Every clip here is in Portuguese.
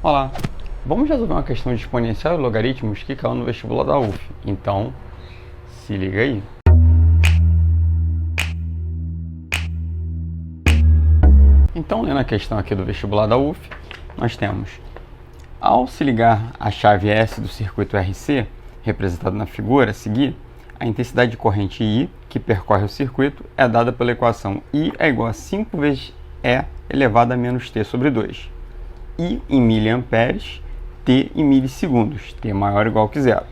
Olá, vamos resolver uma questão de exponencial e logaritmos que caiu no vestibular da UF. Então, se liga aí. Então, lendo a questão aqui do vestibular da UF, nós temos: ao se ligar a chave S do circuito RC, representado na figura a seguir, a intensidade de corrente I, que percorre o circuito, é dada pela equação I é igual a 5 vezes E elevado a menos T sobre 2. I em miliamperes, T em milissegundos, T maior ou igual que zero.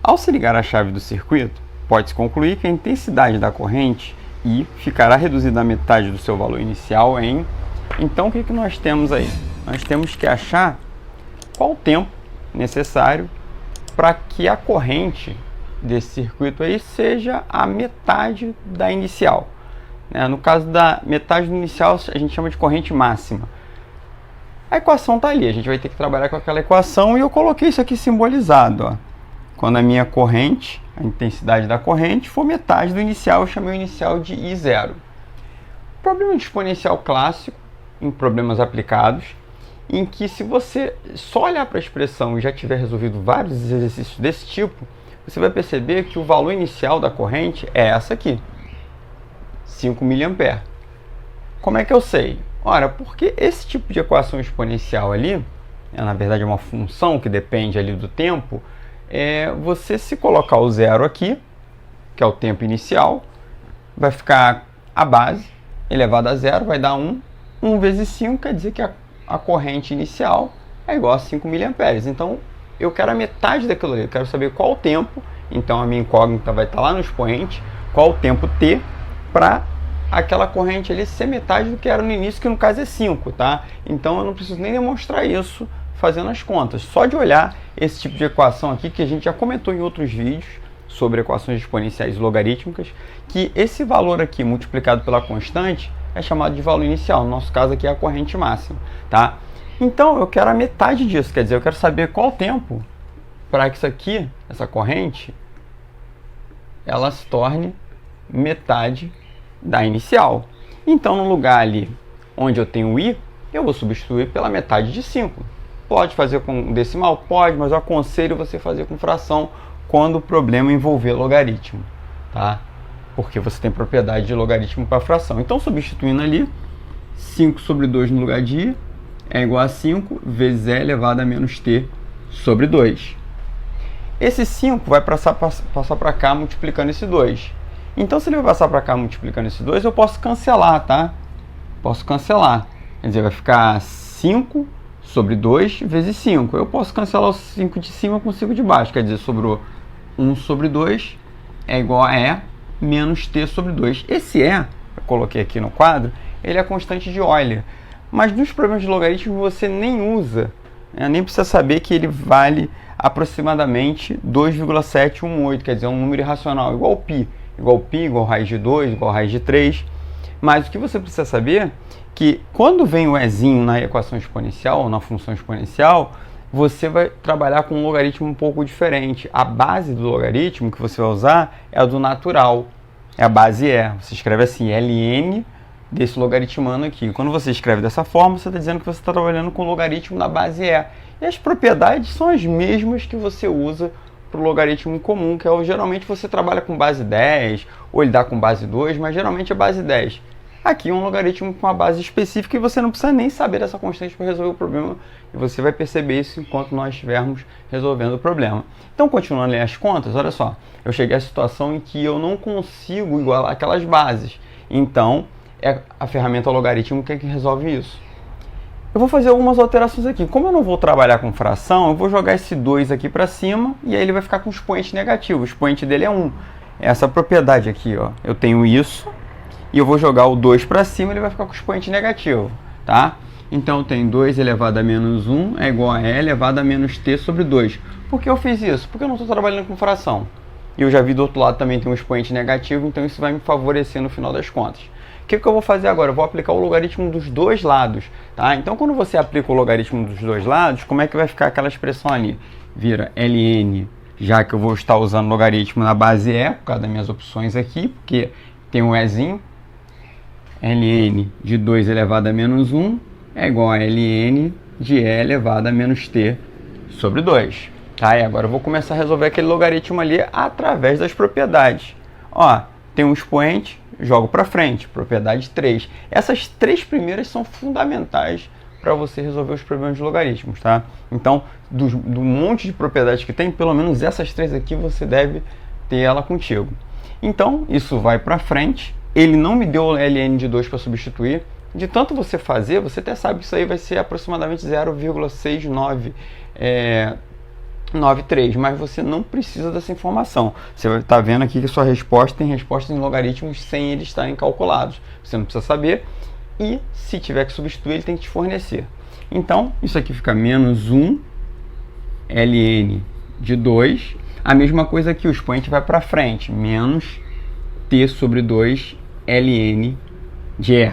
Ao se ligar a chave do circuito, pode-se concluir que a intensidade da corrente I ficará reduzida à metade do seu valor inicial em... Então, o que nós temos aí? Nós temos que achar qual o tempo necessário para que a corrente desse circuito aí seja a metade da inicial. No caso da metade do inicial, a gente chama de corrente máxima. A equação está ali, a gente vai ter que trabalhar com aquela equação e eu coloquei isso aqui simbolizado. Ó. Quando a minha corrente, a intensidade da corrente, for metade do inicial, eu chamei o inicial de I0. Problema de exponencial clássico, em problemas aplicados, em que se você só olhar para a expressão e já tiver resolvido vários exercícios desse tipo, você vai perceber que o valor inicial da corrente é essa aqui, 5 mA. Como é que eu sei? Ora, porque esse tipo de equação exponencial ali, na verdade é uma função que depende ali do tempo, você se colocar o zero aqui, que é o tempo inicial, vai ficar a base elevada a zero, vai dar 1. 1 vezes 5 quer dizer que a corrente inicial é igual a 5 mA. Então, eu quero a metade daquilo ali, eu quero saber qual o tempo, então a minha incógnita vai estar lá no expoente, qual o tempo t para aquela corrente ali ser metade do que era no início, que no caso é 5, tá? Então eu não preciso nem demonstrar isso fazendo as contas. Só de olhar esse tipo de equação aqui, que a gente já comentou em outros vídeos sobre equações exponenciais e logarítmicas, que esse valor aqui multiplicado pela constante é chamado de valor inicial. No nosso caso aqui é a corrente máxima, tá? Então eu quero a metade disso, quer dizer, eu quero saber qual o tempo para que isso aqui, essa corrente, ela se torne metade da inicial. Então, no lugar ali onde eu tenho I, eu vou substituir pela metade de 5. Pode fazer com decimal? Pode, mas eu aconselho você fazer com fração quando o problema envolver logaritmo, tá? Porque você tem propriedade de logaritmo para fração. Então, substituindo ali, 5 sobre 2 no lugar de I é igual a 5 vezes E elevado a menos T sobre 2. Esse 5 vai passar para cá multiplicando esse 2. Então, se ele vai passar para cá multiplicando esse 2, eu posso cancelar, tá? Posso cancelar. Quer dizer, vai ficar 5 sobre 2 vezes 5. Eu posso cancelar o 5 de cima com o 5 de baixo. Quer dizer, sobrou 1 sobre 2 é igual a E menos T sobre 2. Esse E, eu coloquei aqui no quadro, ele é a constante de Euler. Mas nos problemas de logaritmo você nem usa, nem precisa saber que ele vale aproximadamente 2,718. Quer dizer, é um número irracional, igual π. Igual π, igual raiz de 2, igual raiz de 3. Mas o que você precisa saber é que quando vem o ezinho na equação exponencial, ou na função exponencial, você vai trabalhar com um logaritmo um pouco diferente. A base do logaritmo que você vai usar é a do natural. É a base E. Você escreve assim, ln desse logaritmano aqui. Quando você escreve dessa forma, você está dizendo que você está trabalhando com o logaritmo na base E. E as propriedades são as mesmas que você usa para o logaritmo comum, que é geralmente você trabalha com base 10, ou ele dá com base 2, mas geralmente é base 10. Aqui é um logaritmo com uma base específica e você não precisa nem saber dessa constante para resolver o problema, e você vai perceber isso enquanto nós estivermos resolvendo o problema. Então, continuando as contas, olha só, eu cheguei à situação em que eu não consigo igualar aquelas bases. Então, é a ferramenta logaritmo que resolve isso. Eu vou fazer algumas alterações aqui. Como eu não vou trabalhar com fração, eu vou jogar esse 2 aqui para cima e aí ele vai ficar com expoente negativo. O expoente dele é 1. Essa propriedade aqui, ó, eu tenho isso e eu vou jogar o 2 para cima e ele vai ficar com expoente negativo, tá? Então eu tenho 2 elevado a menos 1 é igual a E elevado a menos T sobre 2. Por que eu fiz isso? Porque eu não estou trabalhando com fração. E eu já vi do outro lado também tem um expoente negativo, então isso vai me favorecer no final das contas. O que eu vou fazer agora? Eu vou aplicar o logaritmo dos dois lados, tá? Então, quando você aplica o logaritmo dos dois lados, como é que vai ficar aquela expressão ali? Vira ln, já que eu vou estar usando logaritmo na base E, por causa das minhas opções aqui, porque tem um Ezinho, ln de 2 elevado a menos 1 é igual a ln de E elevado a menos t sobre 2. Tá? E agora eu vou começar a resolver aquele logaritmo ali através das propriedades. Ó, tem um expoente, jogo para frente, propriedade 3. Essas três primeiras são fundamentais para você resolver os problemas de logaritmos, tá? Então, do monte de propriedades que tem, pelo menos essas três aqui você deve ter ela contigo. Então, isso vai para frente. Ele não me deu o ln de 2 para substituir. De tanto você fazer, você até sabe que isso aí vai ser aproximadamente 0,6993, mas você não precisa dessa informação. Você vai estar vendo aqui que a sua resposta tem respostas em logaritmos sem eles estarem calculados. Você não precisa saber. E se tiver que substituir, ele tem que te fornecer. Então, isso aqui fica menos 1 ln de 2. A mesma coisa aqui, o expoente vai para frente. Menos t sobre 2 ln de E.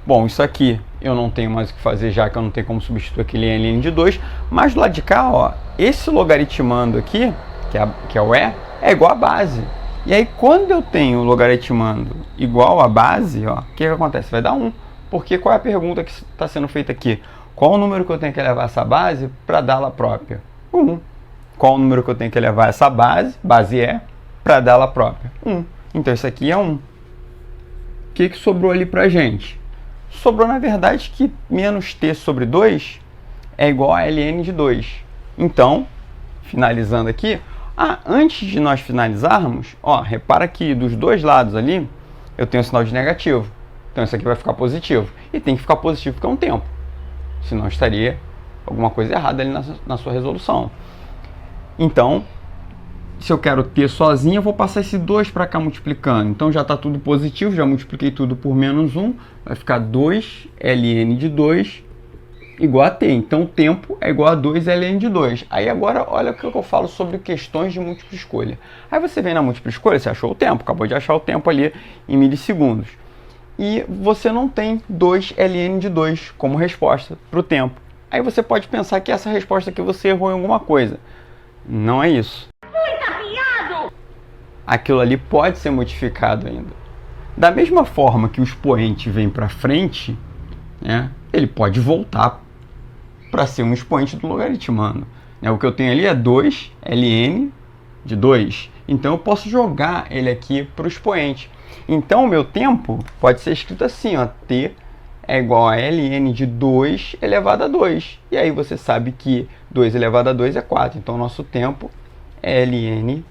Bom, isso aqui eu não tenho mais o que fazer, já que eu não tenho como substituir aquele ln de 2. Mas do lado de cá, ó, esse logaritmando aqui, que é o E, é igual a base. E aí, quando eu tenho logaritmando igual a base, ó, o que acontece? Vai dar 1. Porque qual é a pergunta que está sendo feita aqui? Qual o número que eu tenho que elevar essa base para dar-la própria? 1. Qual o número que eu tenho que elevar essa base E, para dar-la própria? 1. Então, isso aqui é 1. O que sobrou ali para a gente? Sobrou, na verdade, que menos t sobre 2 é igual a ln de 2. Então, finalizando aqui, antes de nós finalizarmos, ó, repara que dos dois lados ali, eu tenho um sinal de negativo. Então, isso aqui vai ficar positivo. E tem que ficar positivo porque é um tempo. Senão estaria alguma coisa errada ali na sua resolução. Então, se eu quero ter sozinho, eu vou passar esse 2 para cá multiplicando. Então, já está tudo positivo, já multipliquei tudo por menos 1. Vai ficar 2 ln de 2 igual a t. Então, o tempo é igual a 2 ln de 2. Aí, agora, olha o que eu falo sobre questões de múltipla escolha. Aí, você vem na múltipla escolha, você achou o tempo, acabou de achar o tempo ali em milissegundos. E você não tem 2 ln de 2 como resposta para o tempo. Aí, você pode pensar que essa resposta aqui você errou em alguma coisa. Não é isso. Aquilo ali pode ser modificado ainda. Da mesma forma que o expoente vem para frente, né, ele pode voltar para ser um expoente do logaritmando. O que eu tenho ali é 2 ln de 2. Então, eu posso jogar ele aqui para o expoente. Então, o meu tempo pode ser escrito assim, ó, t é igual a ln de 2 elevado a 2. E aí, você sabe que 2 elevado a 2 é 4. Então, o nosso tempo é ln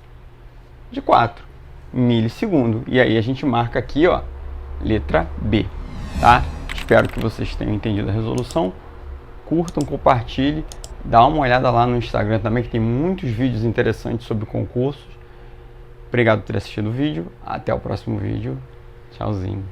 de 4 milissegundos. E aí, a gente marca aqui, ó, letra B, tá? Espero que vocês tenham entendido a resolução. Curtam, compartilhem. Dá uma olhada lá no Instagram também, que tem muitos vídeos interessantes sobre concursos. Obrigado por ter assistido o vídeo. Até o próximo vídeo. Tchauzinho.